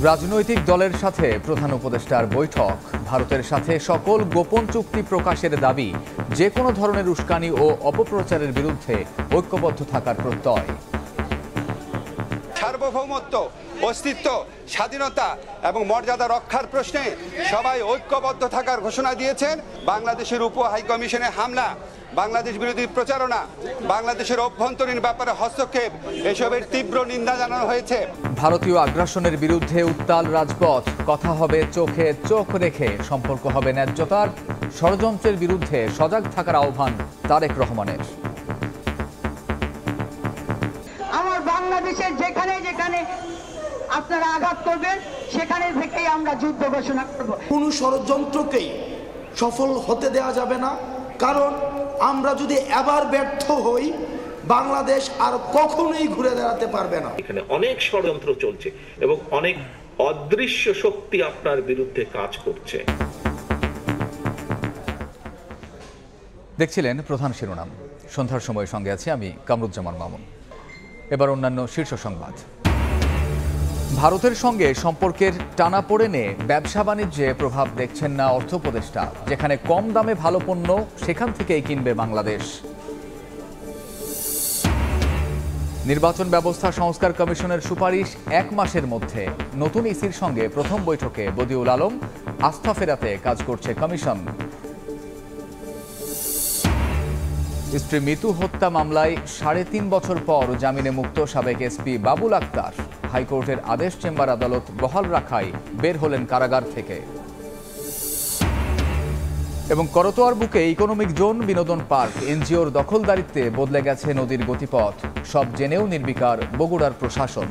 রাজনৈতিক দলের সাথে প্রধান উপদেষ্টার বৈঠক। ভারতের সাথে সকল গোপন চুক্তি প্রকাশের দাবি, যে কোনো ধরনের উস্কানি ও অপপ্রচারের বিরুদ্ধে ঐক্যবদ্ধ থাকার প্রত্যয়। সার্বভৌমত্ব, অস্তিত্ব, স্বাধীনতা এবং মর্যাদা রক্ষার প্রশ্নে সবাই ঐক্যবদ্ধ থাকার ঘোষণা দিয়েছেন। বাংলাদেশের উপ হাইকমিশনে হামলা, বাংলাদেশ বিরোধী প্রচারণা, বাংলাদেশের অভ্যন্তরীণ ব্যাপারে হস্তক্ষেপ, এসবের তীব্র নিন্দা জানানো হয়েছে। ভারতীয় আগ্রাসনের বিরুদ্ধে উত্তাল রাজপথ। কথা হবে চোখে চোখ রেখে, সম্পর্ক হবে ন্যায্যতার। ষড়যন্ত্রের বিরুদ্ধে সজাগ থাকার আহ্বান তারেক রহমানের। আমার বাংলাদেশের যেখানে যেখানে আপনারা আঘাত করবেন, সেখানে থেকেই আমরা যুদ্ধ ঘোষণা করব। কোনো ষড়যন্ত্রকেই সফল হতে দেওয়া যাবে না, কারণ আমরা যদি এবার ব্যর্থ হই, বাংলাদেশ আর কখনোই ঘুরে দাঁড়াতে পারবে না। এখানে অনেক ষড়যন্ত্র চলছে এবং অনেক অদৃশ্য শক্তি আপনার বিরুদ্ধে কাজ করছে। দেখছিলেন প্রধান শিরোনাম। সন্ধ্যার সময় সঙ্গে আছি আমি কামরুজ্জামান মামুন। এবার অন্যান্য শীর্ষ সংবাদ। ভারতের সঙ্গে সম্পর্কের টানাপোড়েনে ব্যবসা বাণিজ্যে প্রভাব দেখছেন না অর্থ উপদেষ্টা। যেখানে কম দামে ভালো পণ্য, সেখান থেকেই কিনবে বাংলাদেশ। নির্বাচন ব্যবস্থা সংস্কার কমিশনের সুপারিশ 1 মাসের মধ্যে। নতুন ইসির সঙ্গে প্রথম বৈঠকে বদিউল আলম, আস্থা ফেরাতে কাজ করছে কমিশন। স্ত্রী মিতু হত্যা মামলায় 3.5 বছর পর জামিনে মুক্ত সাবেক এসপি বাবুল আক্তার। হাইকোর্টের আদেশ চেম্বার আদালত বহাল রাখায় বের হলেন কারাগার থেকে। এবং করতোয়ার বুকে ইকোনমিক জোন বিনোদন পার্ক, এনজিওর দখলদারিত্বে বদলে গেছে নদীর গতিপথ। সব জেনেও নির্বিকার বগুড়ার প্রশাসন।